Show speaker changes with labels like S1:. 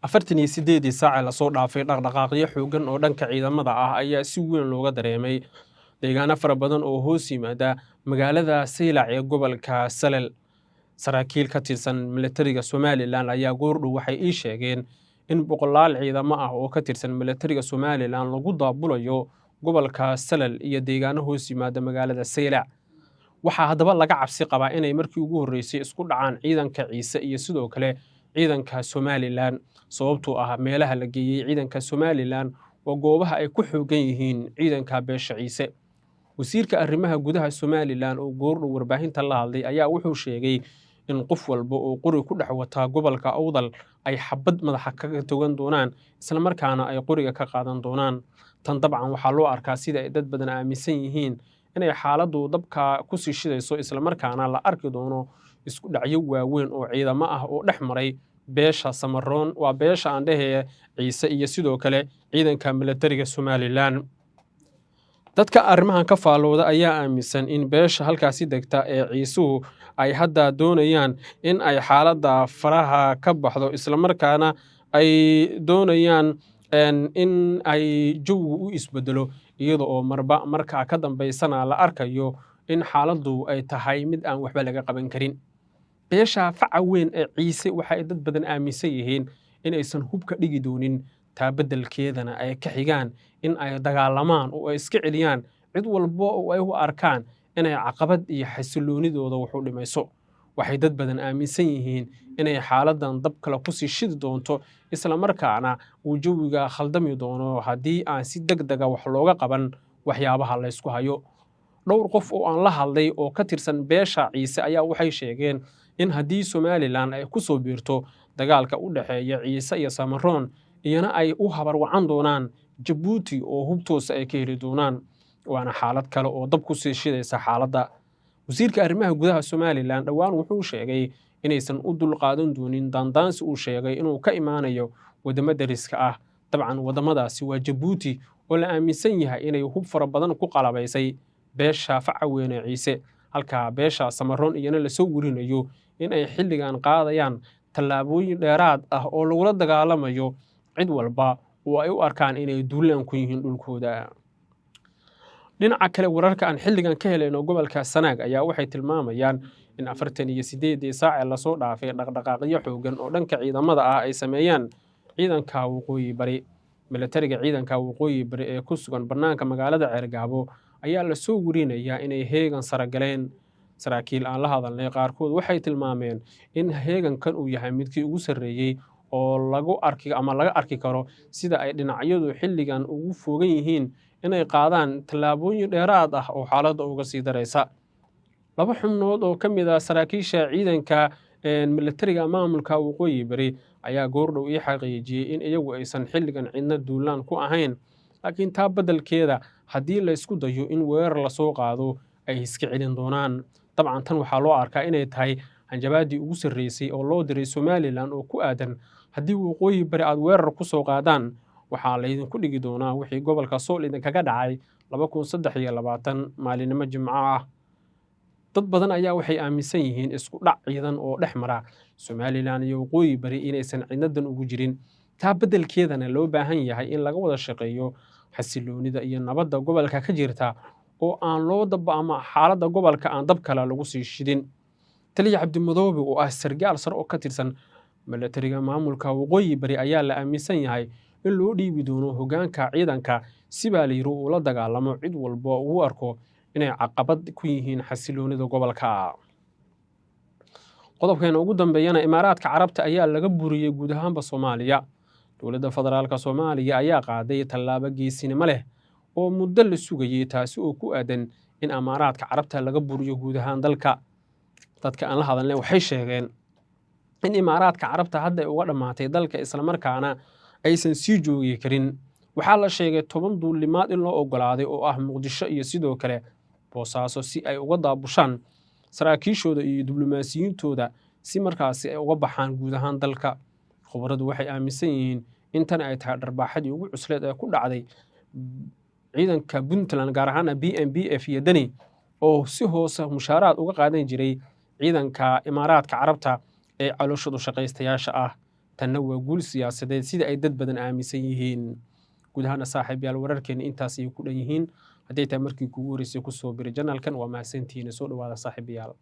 S1: 48 saac la soo dhaafay dhaqdhaqaaqyo xoogan oo dhanka ciidamada ah ayaa si weyn looga dareemay deegaano fara badan oo hoos yimaada magaalada Saylac ee gobolka Salel. Saraakiil ka tirsan militariga Somaliland ayaa goordhow waxay ii sheegeen in boqolaal ciidamo ah oo ka tirsan militariga Somaliland lagu daabulayo gobolka Salel iyo deegaano hoos yimaada magaalada Saylac. Waxaa haddaba laga cabsi qabaa inay markii ugu horreysay isku dhacaan ciidanka Ciise iyo sidoo kale ciidanka Somaliland sababtoo ah meelaha la geeyay ciidanka Somaliland oo goobaha ay ku xoogan yihiin ciidanka beesha Ciise. Wasiirka arrimaha gudaha Somaliland oo goordhow warbaahinta la hadlay ayaa wuxuu sheegay in qof walba oo qori ku dhex wata gobolka Awdal ay xabad madaxa kaga togan doonaan isla markaana ay qoriga ka qaadan doonaan. Tan dabcan waxaa loo arkaa sida ay dad badan aaminsan yihiin inay xaaladdu dabka ku sii shidayso isla markaana la arki doono isku dhacyo waaweyn oo ciidamo ah oo dhex maray beesha Samaroon waa beesha aan dhahee Ciise iyo sidoo kale ciidanka militariga Somaliland. Dadka arrimahan ka faalooda ayaa aaminsan in beesha halkaasi degta ee Ciisuhu ay hadda doonayaan in ay xaaladda faraha ka baxdo isla markaana ay doonayaan in ay jawigu u isbedelo iyada oo marba markaa ka dambaysana la arkayo in xaaladdu ay tahay mid aan waxba laga qaban karin. beesha faca weyn ee Ciise waxa ay dad badan aaminsan yihiin in aysan hubka dhigi doonin taa beddelkeedana ay ka xigaan in ay dagaalamaan oo ay iska celiyaan cid walba oo ay u arkaan inay caqabad iyo xasiloonidooda wax u dhimayso. Waxay dad badan aaminsan yihiin inay xaaladdan dab kale ku sii shidi doonto isla markaana uu jawiga khaldami doono haddii aan si degdega wax looga qaban waxyaabaha la isku hayo. Dhowr qof oo aan la hadlay oo ka tirsan beesha Ciise ayaa waxay sheegeen in haddii Somaliland ay ku soo biirto dagaalka u dhexeeya Ciise iyo Samaroon iyana ay u habar wacan doonaan Jabuuti oo hubtoosa ay ka heli doonaan. Waana xaalad kale oo dab ku sii shidaysa xaaladda. Wasiirka arrimaha gudaha Somaliland dhowaan wuxuu sheegay inaysan u dulqaadan doonin daandaansi uu sheegay inuu ka imaanayo wadamo dariska ah. Dabcan wadamadaasi waa Jabuuti oo la aaminsan yahay inay hub fara badan ku qalabaysay beesha faca weyn ee Ciise halka beesha Samaroon iyana la soo warinayo in ay xilligan qaadayaan tallaabooyin dheeraad ah oo lagula dagaalamayo cid walba oo ay u arkaan inay duulaan ku yihiin dhulkooda. Dhinaca kale wararka aan xilligan ka helayno gobolka Sanaag ayaa waxay tilmaamayaan in 48 saac la soo dhaafay dhaqdhaqaaqyo xoogan oo dhanka ciidamada ah ay sameeyaan ciidanka waqooyi bari. Militariga ciidanka waqooyi bari ee ku sugan bannaanka magaalada Ceergaabo ayaa la soo warinayaa inay heegan sare galeen. Saraakiil aan la hadalnay qaarkood waxay tilmaameen in heegankan uu yahay midkii ugu sarreeyay oo laga arki karo sida ay dhinacyadu xilligan ugu fogan yihiin inay qaadaan tallaabooyin dheeraad ah oo xaaladda uga sii daraysa. Laba xubnood oo ka mid ah saraakiisha ciidanka militariga maamulka waqooyi bari ayaa goordhow ii xaqiijiyey in iyagu aysan xilligan cidna duulaan ku ahayn, laakiin taa beddelkeeda haddii la isku dayo in weerar la soo qaado ay iska celin doonaan. Dabcan tan waxaa loo arkaa inay tahay hanjabaadii ugu sarreysay oo loo diray Somaliland oo ku aadan haddii waqooyi bari aad weerar ku soo qaadaan waxaa laydinku dhigi doonaa wixii gobolka Sool idinkaga dhacay 2023 maalinimo Jimco ah. Dad badan ayaa waxay aaminsan yihiin isku dhac ciidan oo dhex mara Somaliland iyo waqooyi bari inaysan cidnadan ugu jirin. Taa beddelkeedana loo baahan yahay in laga wada shaqeeyo xasiloonida iyo nabadda gobolka ka jirta oo aan loo daba ama xaaladda gobolka aan dab kale lagu sii shidin. Taliya Cabdimadoobe oo ah sargaal sare oo ka tirsan militariga maamulka waqooyi bari ayaa la aaminsan yahay in loo dhiibi doono hoggaanka ciidanka si baa la yiri uu la dagaalamo cid walba uu arko inay caqabad ku yihiin xasiloonida gobolka. Qodobkeena ugu dambeeyana Imaaraadka Carabta ayaa laga buriyay guud ahaanba Soomaaliya. Dowladda Federaalka Soomaaliya ayaa qaaday tallaabo geesinimo leh oo muddo la sugayay taasi oo ku aadan in Imaaraadka Carabta laga buriyo guud ahaan dalka. Dadka aan la hadalnay waxay sheegeen in Imaaraadka Carabta hadda ay uga dhamaatay dalka isla markaana aysan sii joogi karin. Waxaa la sheegay 10 duulimaad in loo ogolaaday oo ah Muqdisho iyo sidoo kale Boosaaso si ay uga daabushaan saraakiishooda iyo diblomaasiyiintooda si markaasi ay uga baxaan guud ahaan dalka. Khubaradu waxay aaminsan yihiin in tan ay tahay dharbaaxadii ugu cusleed ee ku dhacday ciidanka Puntland gaar ahaan BNPF iyo Dani oo si hoose mushaaraad uga qaadan jiray ciidanka Imaaraadka Carabta ee calooshooda shaqaystayaasha ah. tanna waa guul siyaasadeed sida ay dad badan aaminsan yihiin. guud ahaana saaxiibayaal wararkeena intaas ayay ku dhan yihiin. hadday tahay markii kugu horeysay kusoo biri janaalkan waa mahadsantihiin. soo dhawaada saaxiibayaal.